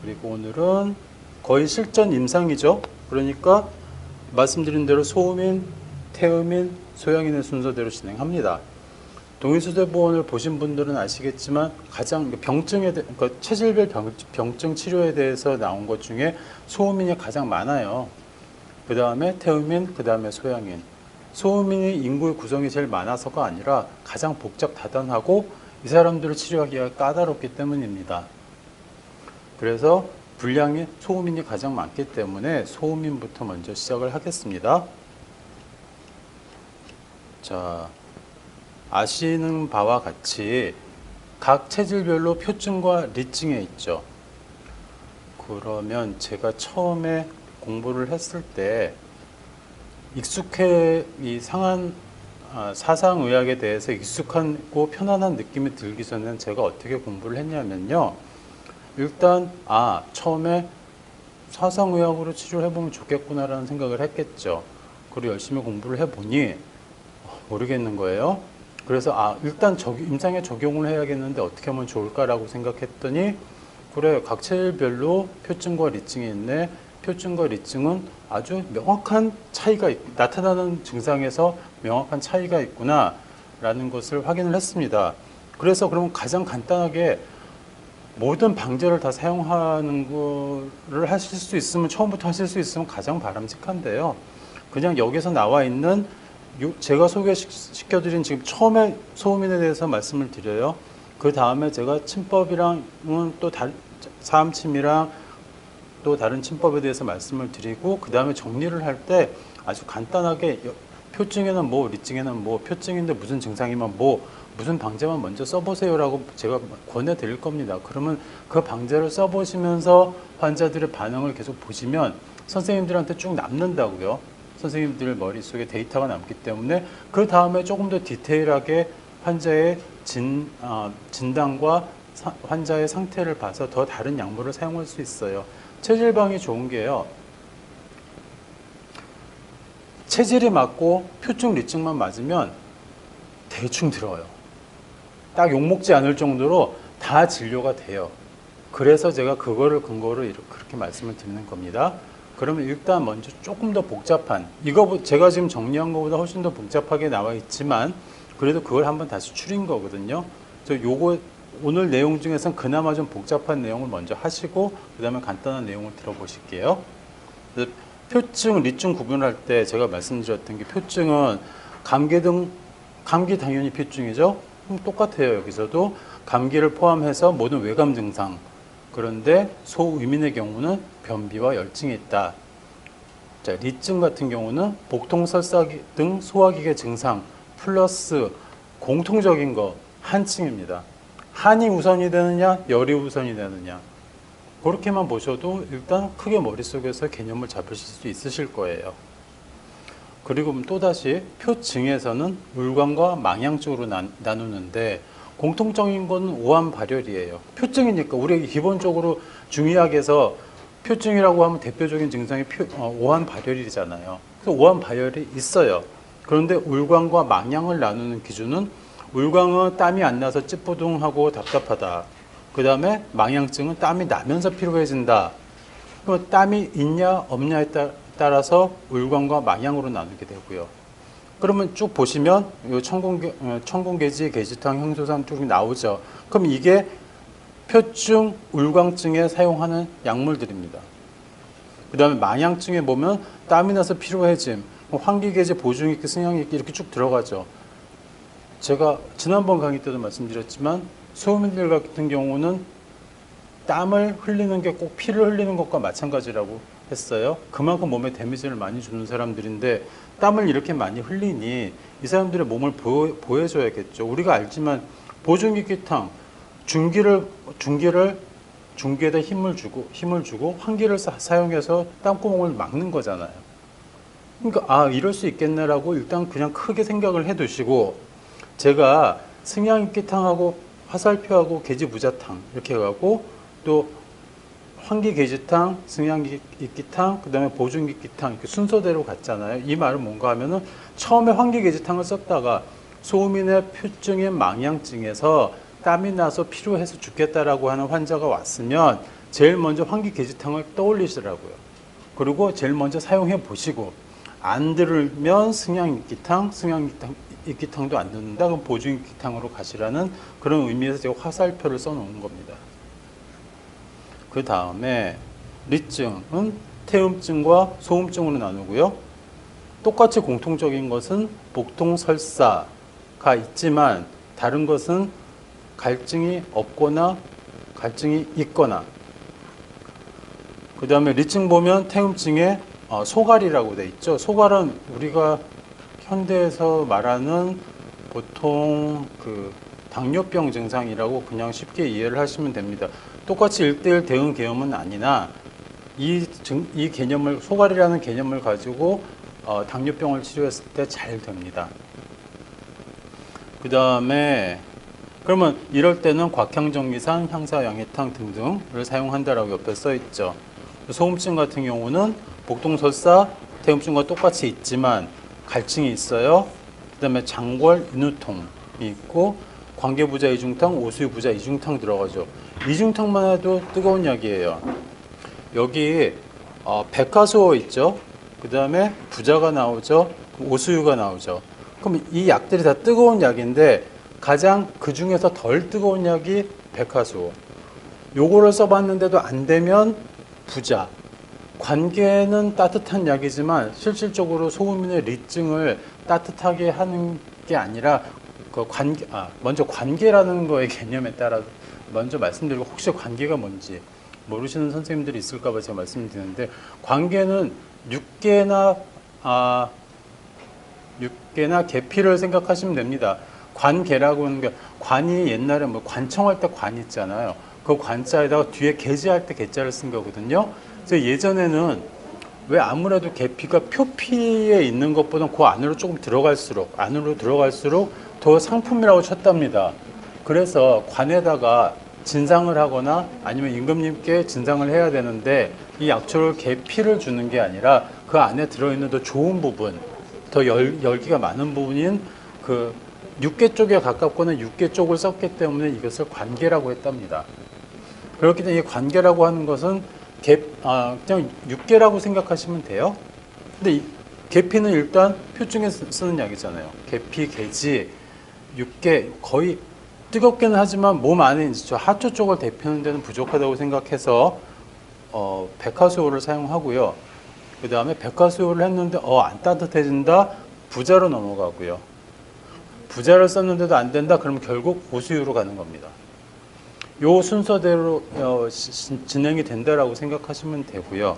그리고 오늘은 거의 실전 임상이죠. 그러니까 말씀드린 대로 소음인, 태음인, 소양인의 순서대로 진행합니다. 동의수대보원을 보신 분들은 아시겠지만 가장 그러니까 체질별 병증 치료에 대해서 나온 것 중에 소음인이 가장 많아요. 그 다음에 태음인, 그 다음에 소양인. 소음인이 인구의 구성이 제일 많아서가 아니라 가장 복잡다단하고 이 사람들을 치료하기가 까다롭기 때문입니다. 그래서 분량이 소음인이 가장 많기 때문에 소음인부터 먼저 시작을 하겠습니다. 자, 아시는 바와 같이 각 체질별로 표증과 리증에 있죠. 그러면 제가 처음에 공부를 했을 때 이 사상의학에 대해서 익숙하고 편안한 느낌이 들기 전에는 제가 어떻게 공부를 했냐면요. 일단 처음에 사상의학으로 치료를 해보면 좋겠구나라는 생각을 했겠죠. 그리고 열심히 공부를 해보니 모르겠는 거예요. 그래서 일단 임상에 적용을 해야겠는데 어떻게 하면 좋을까라고 생각했더니 그래, 각 체질별로 표증과 리증이 있네. 표증과 리증은 아주 명확한 차이가 나타나는 증상에서 명확한 차이가 있구나 라는 것을 확인을 했습니다. 그래서 그러면 가장 간단하게 모든 방제를 다 사용하는 거를 하실 수 있으면 처음부터 하실 수 있으면 가장 바람직한데요. 그냥 여기서 나와 있는 제가 소개시켜드린 지금 처음에 소음인에 대해서 말씀을 드려요. 그 다음에 제가 침법이랑은 또 사암침이랑 또 다른 침법에 대해서 말씀을 드리고 그 다음에 정리를 할 때 아주 간단하게 표증에는 뭐, 리증에는 뭐, 표증인데 무슨 증상이면 뭐, 무슨 방제만 먼저 써보세요라고 제가 권해드릴 겁니다. 그러면 그 방제를 써보시면서 환자들의 반응을 계속 보시면 선생님들한테 쭉 남는다고요. 선생님들 머릿속에 데이터가 남기 때문에 그 다음에 조금 더 디테일하게 환자의 진단과 환자의 상태를 봐서 더 다른 약물을 사용할 수 있어요. 체질방이 좋은 게요. 체질이 맞고 표증, 리증만 맞으면 대충 들어요. 딱 욕먹지 않을 정도로 다 진료가 돼요. 그래서 제가 그거를 근거로 그렇게 말씀을 드리는 겁니다. 그러면 일단 먼저 조금 더 복잡한 제가 지금 정리한 것보다 훨씬 더 복잡하게 나와 있지만 그래도 그걸 한번 다시 추린 거거든요. 오늘 내용 중에서는 그나마 좀 복잡한 내용을 먼저 하시고 그 다음에 간단한 내용을 들어보실게요. 표증, 리증 구분할 때 제가 말씀드렸던 게 표증은 감기 당연히 표증이죠. 똑같아요. 여기서도 감기를 포함해서 모든 외감 증상. 그런데 소위민의 경우는 변비와 열증이 있다. 자, 리증 같은 경우는 복통, 설사 등 소화기계 증상 플러스 공통적인 거 한증입니다. 한이 우선이 되느냐, 열이 우선이 되느냐. 그렇게만 보셔도 일단 크게 머릿속에서 개념을 잡으실 수 있으실 거예요. 그리고 또다시 표증에서는 울광과 망양 쪽으로 나누는데 공통적인 건 오한 발열이에요. 표증이니까 우리 기본적으로 중의학에서 표증이라고 하면 대표적인 증상이 오한 발열이잖아요. 그래서 오한 발열이 있어요. 그런데 울광과 망양을 나누는 기준은 울광은 땀이 안 나서 찌뿌둥하고 답답하다. 그 다음에 망양증은 땀이 나면서 피로해진다. 그럼 땀이 있냐 없냐에 따라서 울광과 망양으로 나누게 되고요. 그러면 쭉 보시면 이 천공계지, 계지탕, 형소산 쭉 나오죠. 그럼 이게 표증, 울광증에 사용하는 약물들입니다. 그 다음에 망양증에 보면 땀이 나서 피로해짐, 환기계제, 보중익기, 승양익기 이렇게 쭉 들어가죠. 제가 지난번 강의 때도 말씀드렸지만 소음인들 같은 경우는 땀을 흘리는 게 꼭 피를 흘리는 것과 마찬가지라고 했어요. 그만큼 몸에 데미지를 많이 주는 사람들인데 땀을 이렇게 많이 흘리니 이 사람들의 몸을 보호해줘야겠죠. 우리가 알지만 보중익기탕 중기에다 힘을 주고 환기를 사용해서 땀구멍을 막는 거잖아요. 그러니까 이럴 수 있겠네라고 일단 그냥 크게 생각을 해두시고 제가 승양익기탕하고 화살표하고 계지부자탕 이렇게 해가고 또 환기계지탕, 승양익기탕, 그 다음에 보중익기탕 이렇게 순서대로 갔잖아요. 이 말은 뭔가 하면은 처음에 환기계지탕을 썼다가 소음인의 표증의 망양증에서 땀이 나서 피로해서 죽겠다라고 하는 환자가 왔으면 제일 먼저 환기계지탕을 떠올리시더라고요. 그리고 제일 먼저 사용해 보시고 안 들으면 승양이끼탕도 안 듣는다. 그럼 보증이끼탕으로 가시라는 그런 의미에서 제가 화살표를 써놓은 겁니다. 그 다음에 리증은 태음증과 소음증으로 나누고요. 똑같이 공통적인 것은 복통설사가 있지만 다른 것은 갈증이 없거나 갈증이 있거나. 그 다음에 리증 보면 태음증에 소갈이라고 돼 있죠. 소갈은 우리가 현대에서 말하는 보통 그 당뇨병 증상이라고 그냥 쉽게 이해를 하시면 됩니다. 똑같이 1:1 대응 계염은 아니나 이 개념을, 소갈이라는 개념을 가지고 당뇨병을 치료했을 때 잘 됩니다. 그 다음에 그러면 이럴 때는 곽향정리산, 향사양해탕 등등을 사용한다라고 옆에 써 있죠. 소음증 같은 경우는 복통설사, 태음증과 똑같이 있지만 갈증이 있어요. 그 다음에 장골, 인후통이 있고 관계부자 이중탕, 오수유부자 이중탕 들어가죠. 이중탕만 해도 뜨거운 약이에요. 여기 백화수호 있죠. 그 다음에 부자가 나오죠. 오수유가 나오죠. 그럼 이 약들이 다 뜨거운 약인데 가장 그 중에서 덜 뜨거운 약이 백화수호. 요거를 써봤는데도 안 되면 부자. 관계는 따뜻한 약이지만 실질적으로 소음인의 리증을 따뜻하게 하는 게 아니라 그 먼저 관계라는 거의 개념에 따라 먼저 말씀드리고, 혹시 관계가 뭔지 모르시는 선생님들이 있을까 봐 제가 말씀드리는데, 관계는 육계나 계피를 생각하시면 됩니다. 관계라고 하는 게, 관이 옛날에 뭐 관청할 때 관 있잖아요. 그 관자에다가 뒤에 계지할 때 계자를 쓴 거거든요. 그래서 예전에는 왜 아무래도 계피가 표피에 있는 것보다 그 안으로 조금 들어갈수록 더 상품이라고 쳤답니다. 그래서 관에다가 진상을 하거나 아니면 임금님께 진상을 해야 되는데 이 약초를 계피를 주는 게 아니라 그 안에 들어있는 더 좋은 부분, 더 열기가 많은 부분인 그 육계 쪽에 가깝거나 육계 쪽을 썼기 때문에 이것을 관계라고 했답니다. 그렇기 때문에 이 관계라고 하는 것은 그냥 육계라고 생각하시면 돼요. 근데 이 계피는 일단 표증에 쓰는 약이잖아요. 계피, 계지, 육계, 거의 뜨겁기는 하지만 몸 안에 이제 저 하초 쪽을 대표하는 데는 부족하다고 생각해서 백화수호를 사용하고요. 그 다음에 백화수호를 했는데 안 따뜻해진다, 부자로 넘어가고요. 부자를 썼는데도 안 된다, 그러면 결국 오수유로 가는 겁니다. 요 순서대로 진행이 된다라고 생각하시면 되고요.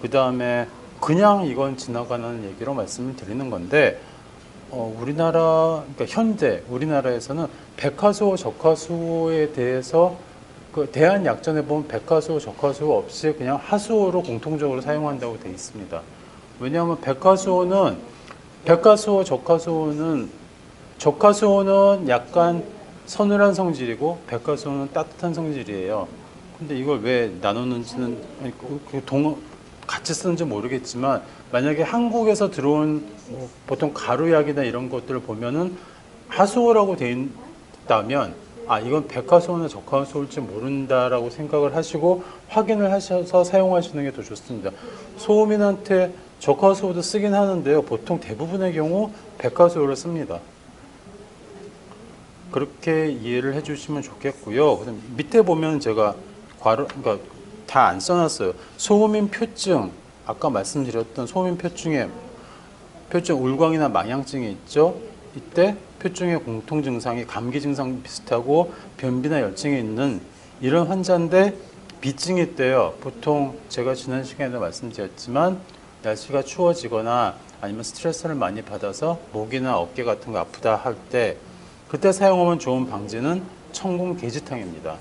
그 다음에 그냥 이건 지나가는 얘기로 말씀을 드리는 건데, 그러니까 현재 우리나라에서는 백화수호, 적화수호에 대해서 그 대한약전에 보면 백화수호, 적화수호 없이 그냥 하수호로 공통적으로 사용한다고 되어 있습니다. 왜냐하면 적화수호는 약간 서늘한 성질이고 백화수호는 따뜻한 성질이에요. 근데 이걸 왜 나누는지는 같이 쓰는지 모르겠지만, 만약에 한국에서 들어온 보통 가루약이나 이런 것들을 보면은 하수호라고 되어 있다면 이건 백화수호나 적화수호일지 모른다라고 생각을 하시고 확인을 하셔서 사용하시는 게 더 좋습니다. 소음인한테 적화수호도 쓰긴 하는데요, 보통 대부분의 경우 백화수호를 씁니다. 그렇게 이해를 해주시면 좋겠고요. 그다음 밑에 보면 제가 그러니까 다 안 써놨어요. 소음인 표증, 아까 말씀드렸던 소음인 표증에 울광이나 망향증이 있죠. 이때 표증의 공통 증상이 감기 증상 비슷하고 변비나 열증이 있는 이런 환자인데 비증이 있대요. 보통 제가 지난 시간에도 말씀드렸지만 날씨가 추워지거나 아니면 스트레스를 많이 받아서 목이나 어깨 같은 거 아프다 할 때, 그때 사용하면 좋은 방지는 청궁 계지탕입니다.